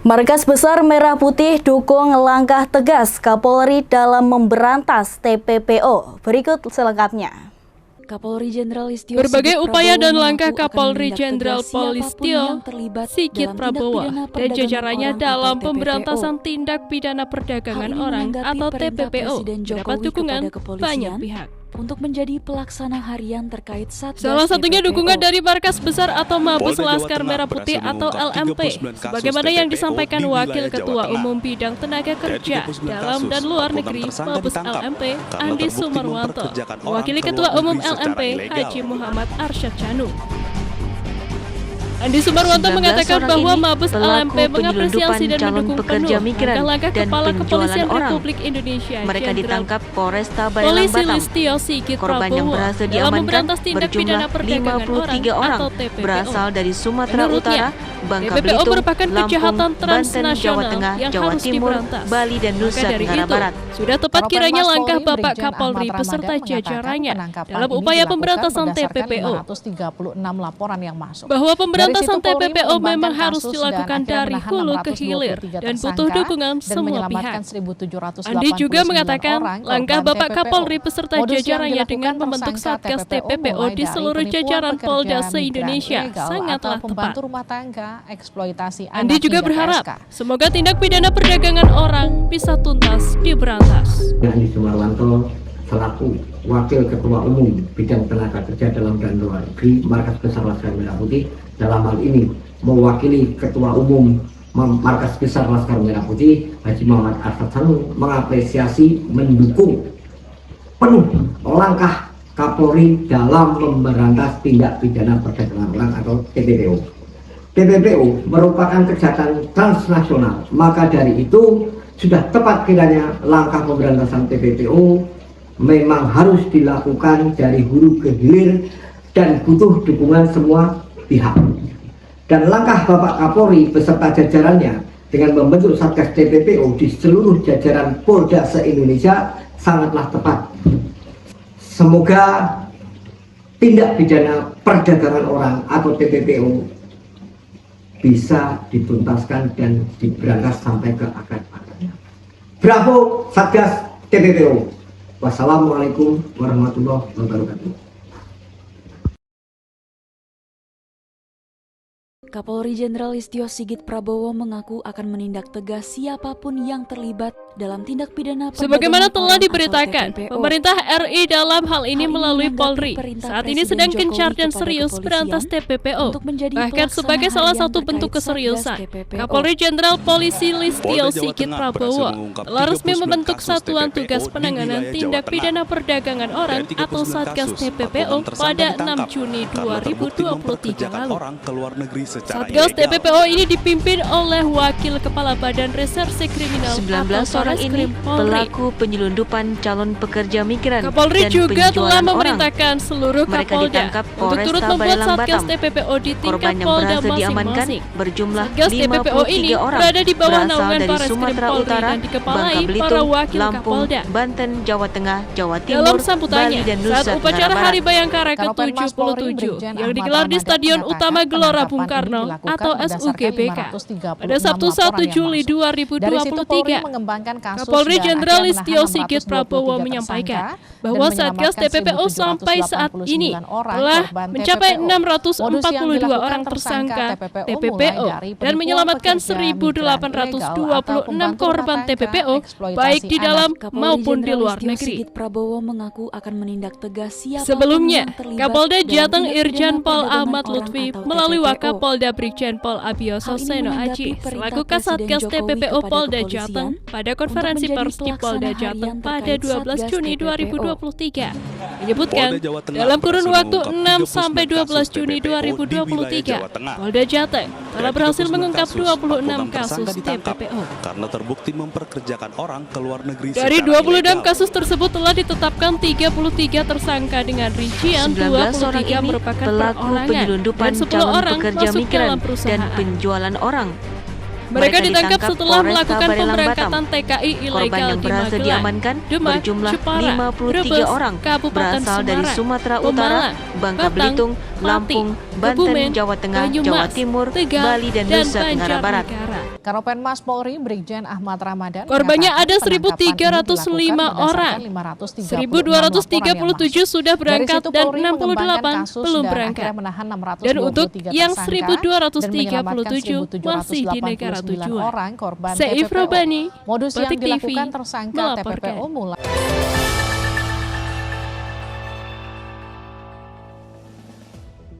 Markas Besar Merah Putih dukung langkah tegas Kapolri dalam memberantas TPPO. Berikut selengkapnya. Kapolri Jenderal Listio Berbagai upaya dan langkah Kapolri Jenderal Listio Sigit Prabowo dan jajarannya dalam pemberantasan tindak pidana perdagangan orang atau TPPO mendapat dukungan banyak pihak. Untuk menjadi pelaksana harian terkait Satgas Salah satunya TPPO. dukungan dari Markas Besar atau Mabes Laskar Merah Putih atau LMP, sebagaimana yang disampaikan Wakil Ketua Umum Bidang Tenaga Kerja Dalam dan Luar Negeri Mabes LMP Andi Sumarwanto, Wakil Ketua Umum LMP Haji Muhammad Arsyad Chanu. Andi Sumarwanto mengatakan bahwa Mabes LMP mengapresiasi dan mendukung penuh langkah-langkah Kepala Kepolisian Republik Indonesia Mereka ditangkap Polresta Polisi Batam. Listio Sigit Korban yang Prabowo berhasil dalam diamankan memberantas tindak pidana berjumlah perdagangan 53 orang orang atau TPPO. berasal dari Sumatera Menurutnya, Utara, Bangka TPPO Belitung, merupakan Lampung, kejahatan Banten, transnasional Jawa Tengah, yang Jawa harus Timur, diberantas. Bali dan Nusa Maka dari Tenggara itu, Barat. sudah tepat kiranya Karopenmas langkah Polri, Bapak Brigjen Kapolri Ahmad beserta Ramadan jajarannya mengatakan dalam penangkapan upaya ini pemberantasan dilakukan TPPO. berdasarkan 536 laporan yang masuk. Bahwa pemberantasan Dari situ, Polri TPPO memang mengembangkan harus kasus dilakukan dan akhirnya dari menahan hulu ke 623 hilir dan butuh tersangka dukungan dan semua menyelamatkan pihak. 1.789 Andi juga mengatakan orang langkah korban Bapak TPPO. Kapolri beserta Modus yang jajarannya dengan dilakukan membentuk tersangka Satgas TPPO mulai di dari seluruh penipuan jajaran pekerja Polda migran se-Indonesia ilegal sangatlah atau tepat. pembantu rumah tangga, eksploitasi Andi anak juga hingga berharap PSK. semoga tindak pidana perdagangan orang bisa tuntas diberantas. Andi Sumarwanto selaku Wakil Ketua Umum Bidang Tenaga Kerja Dalam dan Luar Negeri Markas Besar Laskar Merah Putih dalam hal ini mewakili Ketua Umum Markas Besar Laskar Merah Putih Haji Muhammad Arsyad Chanu mengapresiasi mendukung penuh langkah Kapolri dalam memberantas tindak pidana perdagangan orang atau TPPO. TPPO merupakan kejahatan transnasional, maka dari itu sudah tepat kiranya langkah pemberantasan TPPO memang harus dilakukan dari hulu ke hilir dan butuh dukungan semua pihak. Dan langkah Bapak Kapolri beserta jajarannya dengan membentuk Satgas TPPO di seluruh jajaran Polda se-Indonesia sangatlah tepat. Semoga tindak pidana perdagangan orang atau TPPO bisa dituntaskan dan diberantas sampai ke akar-akarnya. Bravo Satgas TPPO. Wassalamualaikum warahmatullahi wabarakatuh. Kapolri Jenderal Listio Sigit Prabowo mengaku akan menindak tegas siapapun yang terlibat dalam tindak pidana perdagangan Sebagaimana telah orang atau diberitakan, TPPO. pemerintah RI dalam hal ini melalui menanggapi Polri perintah saat ini Presiden sedang Jokowi gencar dan kepada serius kepolisian berantas TPPO. untuk menjadi Bahkan pelaksana sebagai salah harian satu terkait bentuk Satgas keseriusan, TPPO. Kapolri Jenderal Polisi Listio Polda Jawa Sigit Tengah Prabowo berhasil mengungkap telah resmi 39 membentuk kasus Satuan TPPO Tugas di Penanganan wilayah Tindak Jawa Pidana Tengah. Perdagangan Orang Dari 39 atau Satgas kasus, TPPO 40 tersangka pada 6 ditangkap Juni karena terbukti 2023 memperkerjakan lalu. orang ke luar negeri secara Satgas ilegal. TPPO ini dipimpin oleh Wakil Kepala Badan Reserse Kriminal 19 atau orang ini Barreskrim Polri. pelaku penyelundupan calon pekerja migran Kapolri dan juga telah penjualan orang. memerintahkan seluruh Mereka Kapolda ditangkap untuk turut Polresta membuat Barelang Satgas Batam. TPPO di tingkat Korban yang Polda berhasil diamankan masing-masing. berjumlah Satgas TPPO ini 53 orang berada di bawah berasal naungan dari Barreskrim Sumatera Polri Utara, dan dikepalai Bangka para Belitung, wakil Lampung, Kapolda. Banten, Jawa Tengah, Jawa Timur, Dalam Bali sambutannya dan Nusa saat Tenggara upacara Barat. Hari Bayangkara Karopenmas Polri, ke-77 Brigjen yang Ahmad digelar di Ramadan Stadion mengatakan Utama Gelora penangkapan Bung ini Karno dilakukan atau berdasarkan SUGBK 536 pada Sabtu 1 laporan yang Juli masuk. Dari situ Polri 2023. mengembangkan kasus Kapolri dan Jenderal akhirnya Listio menahan Sigit 623 Prabowo tersangka menyampaikan dan bahwa Satgas menyelamatkan TPPO sampai saat ini 1.789 orang telah korban mencapai TPPO. 642 Modus yang dilakukan orang tersangka TPPO TPPO mulai dari dan penipuan menyelamatkan pekerja migran ilegal atau 1.826 pembantu korban rumah tangga, TPPO eksploitasi baik di anak. dalam Kapolri maupun di Jenderal luar Listio negeri. Sigit Prabowo mengaku akan menindak tegas siapapun Sebelumnya, yang terlibat Kapolda dalam Jateng tindak Irjen pidana Pol perdagangan Ahmad orang Lutfi atau melalui TPPO. Wakapolda Brigjen Pol Abioso Hal ini Seno menanggapi Aji perintah selaku Presiden Kasatgas Jokowi TPPO kepada Polda kepolisian Jateng pada untuk konferensi menjadi pers di Polda pelaksana Jateng harian pada terkait 12 Satgas Juni TPPO. 2023 menyebutkan Polda Jawa Tengah dalam kurun berhasil waktu mengungkap 6 sampai 12 kasus Juni TPPO di wilayah 2023 Jawa Tengah. Polda Jateng telah Dari berhasil 39 mengungkap 26 kasus tersangka ditangkap TPPO. karena terbukti memperkerjakan orang ke luar negeri Dari secara 26 ilegal. kasus tersebut telah ditetapkan 33 tersangka dengan rincian 19 orang 23 ini merupakan pelaku perorangan penyelundupan dan 10 calon orang pekerja masuk migran dalam dan perusahaan. penjualan orang. Mereka ditangkap setelah Polresta melakukan Barelang pemberangkatan Batam. TKI Korban ilegal yang di berhasil Magelang, diamankan Demak, berjumlah Jepara, 53 Brebes, orang Kabupaten berasal dari Semarang, Sumatera Utara, Pemalang, Bangka Batang, Belitung, Pati, Lampung, Banten, Kebumen, Jawa Tengah, Banyumas, Jawa Timur, Tegal, Bali dan Nusa Tenggara Barat. Banjarnegara. Karopenmas Polri Brigjen Ahmad Ramadan Korbannya ada mengatakan 1.305 orang. 1.237 sudah berangkat dan 68 belum berangkat. Dan untuk yang 1.237 masih di negara tujuan. Seif Seif Robani, modus yang Batik TV, dilakukan tersangka melaporkan. TPPO mulai